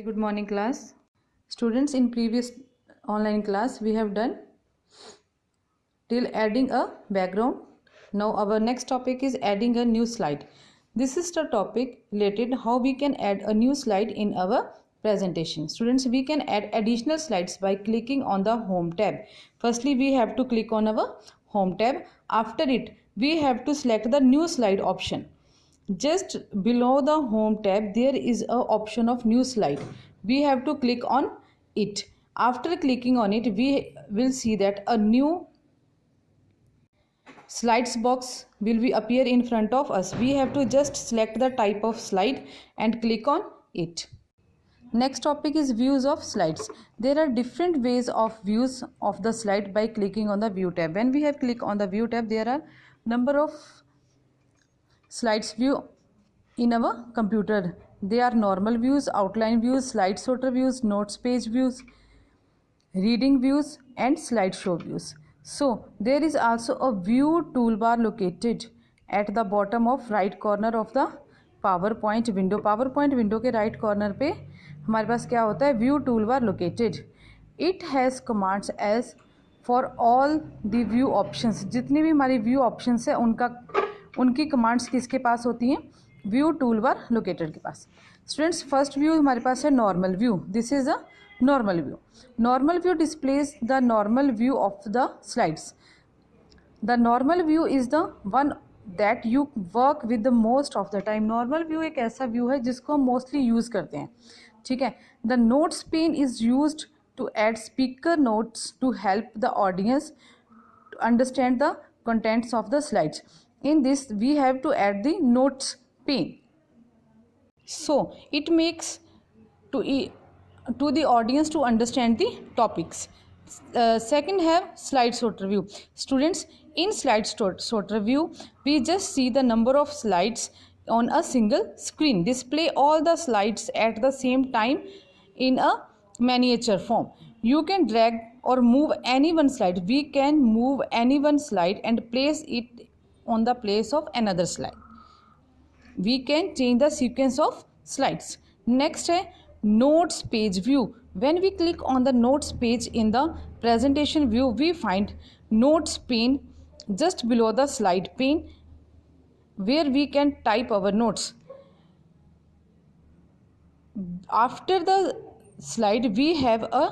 Good morning class. Students, in previous online class we have done till adding a background. Now our next topic is adding a new slide. This is the topic related how we can add a new slide in our presentation. Students, we can add additional slides by clicking on the home tab. Firstly, we have to click on our home tab. After it, we have to select the new slide option. Just below the home tab there is a option of new slide. We have to click on it. After clicking on it, we will see that a new slides box will be appear in front of us. We have to just select the type of slide and click on it. Next topic is views of slides. There are different ways of views of the slide by clicking on the view tab. When we have click on the view tab, there are number of slides view in our computer. They are normal views, outline views, slide sorter views, notes page views, reading views and slideshow views. So there is also a view toolbar located at the bottom of right corner of the PowerPoint window. PowerPoint window के right corner पे हमारे पास क्या होता है, view toolbar located. It has commands as for all the view options. जितनी भी हमारी view options है उनकी कमांड्स किसके पास होती हैं, व्यू टूल बार लोकेटेड के पास. स्टूडेंट्स, फर्स्ट व्यू हमारे पास है normal view. This is a normal view. Normal view displays the normal view of the slides. The normal view is the one that you work with the most of the time. Normal view एक ऐसा view है जिसको हम mostly use करते हैं. ठीक है. The notes pen is used to add speaker notes to help the audience to understand the contents of the slides. In this we have to add the notes pane, so it makes to the audience to understand the topics. Second have slide sorter view. Students, in slide sorter view we just see the number of slides on a single screen. Display all the slides at the same time in a miniature form. You can drag or move any one slide. We can move any one slide and place it on the place of another slide. We can change the sequence of slides. Next है notes page view. When we click on the notes page in the presentation view, we find notes pane just below the slide pane where we can type our notes. After the slide we have a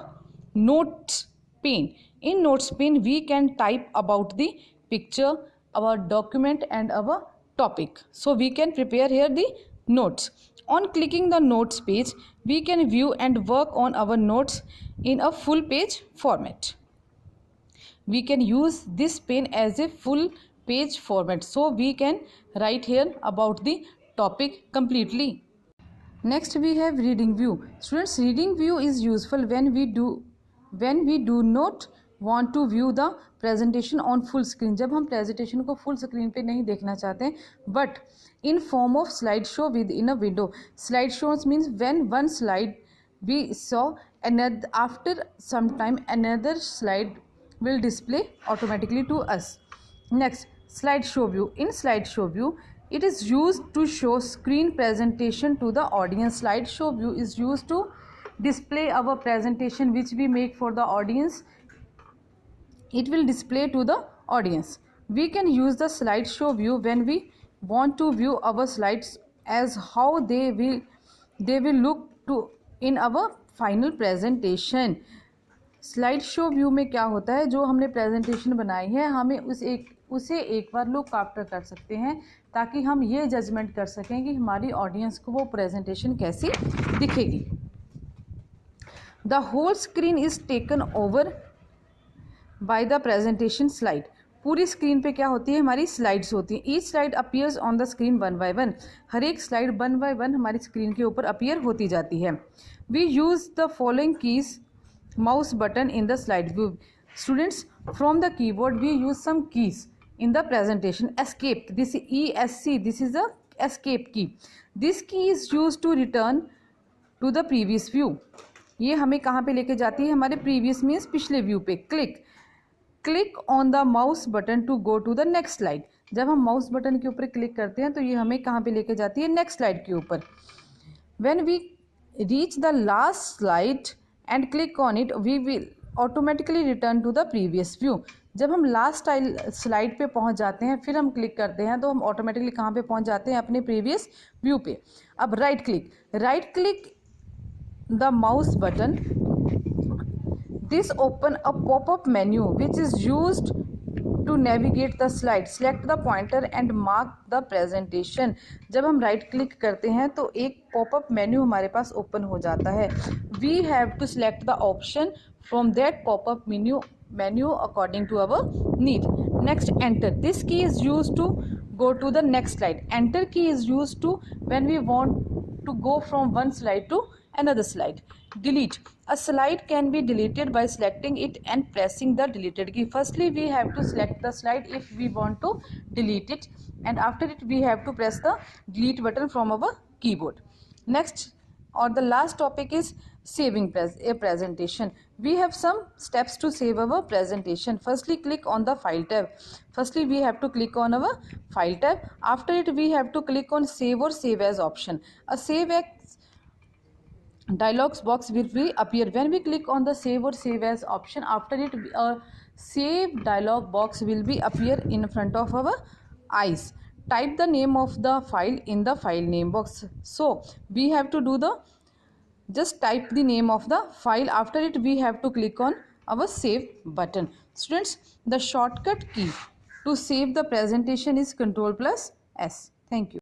notes pane. In notes pane we can type about the picture, our document and our topic. So we can prepare here the notes. On clicking the notes page, we can view and work on our notes in a full page format. We can use this pane as a full page format, so we can write here about the topic completely. Next we have reading view. Students, reading view is useful when we do not want to view the presentation on full screen. जब हम presentation को full screen पे नहीं देखना चाहते हैं, but in form of slideshow within a window. Slideshows means when one slide we saw, another after some time another slide will display automatically to us. Next, slideshow view. In slideshow view, it is used to show screen presentation to the audience. Slideshow view is used to display our presentation which we make for the audience. It will display to the audience. We can use the slideshow view when we want to view our slides as how they will look to in our final presentation. slideshow view में क्या होता है, जो हमने presentation बनाई है हमें उसे एक बार लुक आफ्टर कर सकते हैं ताकि हम ये जजमेंट कर सकें कि हमारी ऑडियंस को वो प्रेजेंटेशन कैसी दिखेगी. The whole screen is taken over by the presentation slide. पूरी स्क्रीन पे क्या होती है, हमारी स्लाइड्स होती हैं. Each slide appears on the screen one by one. हर एक स्लाइड वन बाय वन हमारी स्क्रीन के ऊपर अपीयर होती जाती है. We use the following keys mouse button in the slide view. Students, from the keyboard we use some keys in the presentation. Escape, this ESC, this is the escape key. This key is used to return to the previous view. ये हमें कहाँ पे लेके जाती है, हमारे previous means पिछले view पे. Click on the mouse button to go to the next slide. जब हम माउस बटन के ऊपर क्लिक करते हैं तो ये हमें कहाँ पे लेके जाती है, नेक्स्ट स्लाइड के ऊपर. When we reach the last slide and click on it, we will automatically return to the previous view. जब हम लास्ट स्लाइड पे पहुंच जाते हैं फिर हम क्लिक करते हैं तो हम ऑटोमेटिकली कहाँ पे पहुंच जाते हैं, अपने प्रीवियस व्यू पे. अब right click the mouse button. This open a pop-up menu which is used to navigate the slide. Select the pointer and mark the presentation. जब हम राइट क्लिक करते हैं तो एक पॉपअप मेन्यू हमारे पास ओपन हो जाता है. We have to select the option from that pop-up menu according to our need. Next, enter. This key is used to go to the next slide. Enter key is used to when we want to go from one slide to another slide. Delete. A slide can be deleted by selecting it and pressing the deleted key. Firstly, we have to select the slide if we want to delete it, and after it we have to press the delete button from our keyboard. Next, or the last topic is saving a presentation. We have some steps to save our presentation. Firstly, click on the file tab. Firstly, we have to click on our file tab. After it, we have to click on save or save as option. A save as dialog box will be appear. When we click on the save or save as option, after it a save dialog box will be appear in front of our eyes. Type the name of the file in the file name box. So we have to do the just type the name of the file. After it we have to click on our save button. Students, the shortcut key to save the presentation is Ctrl+S. Thank you.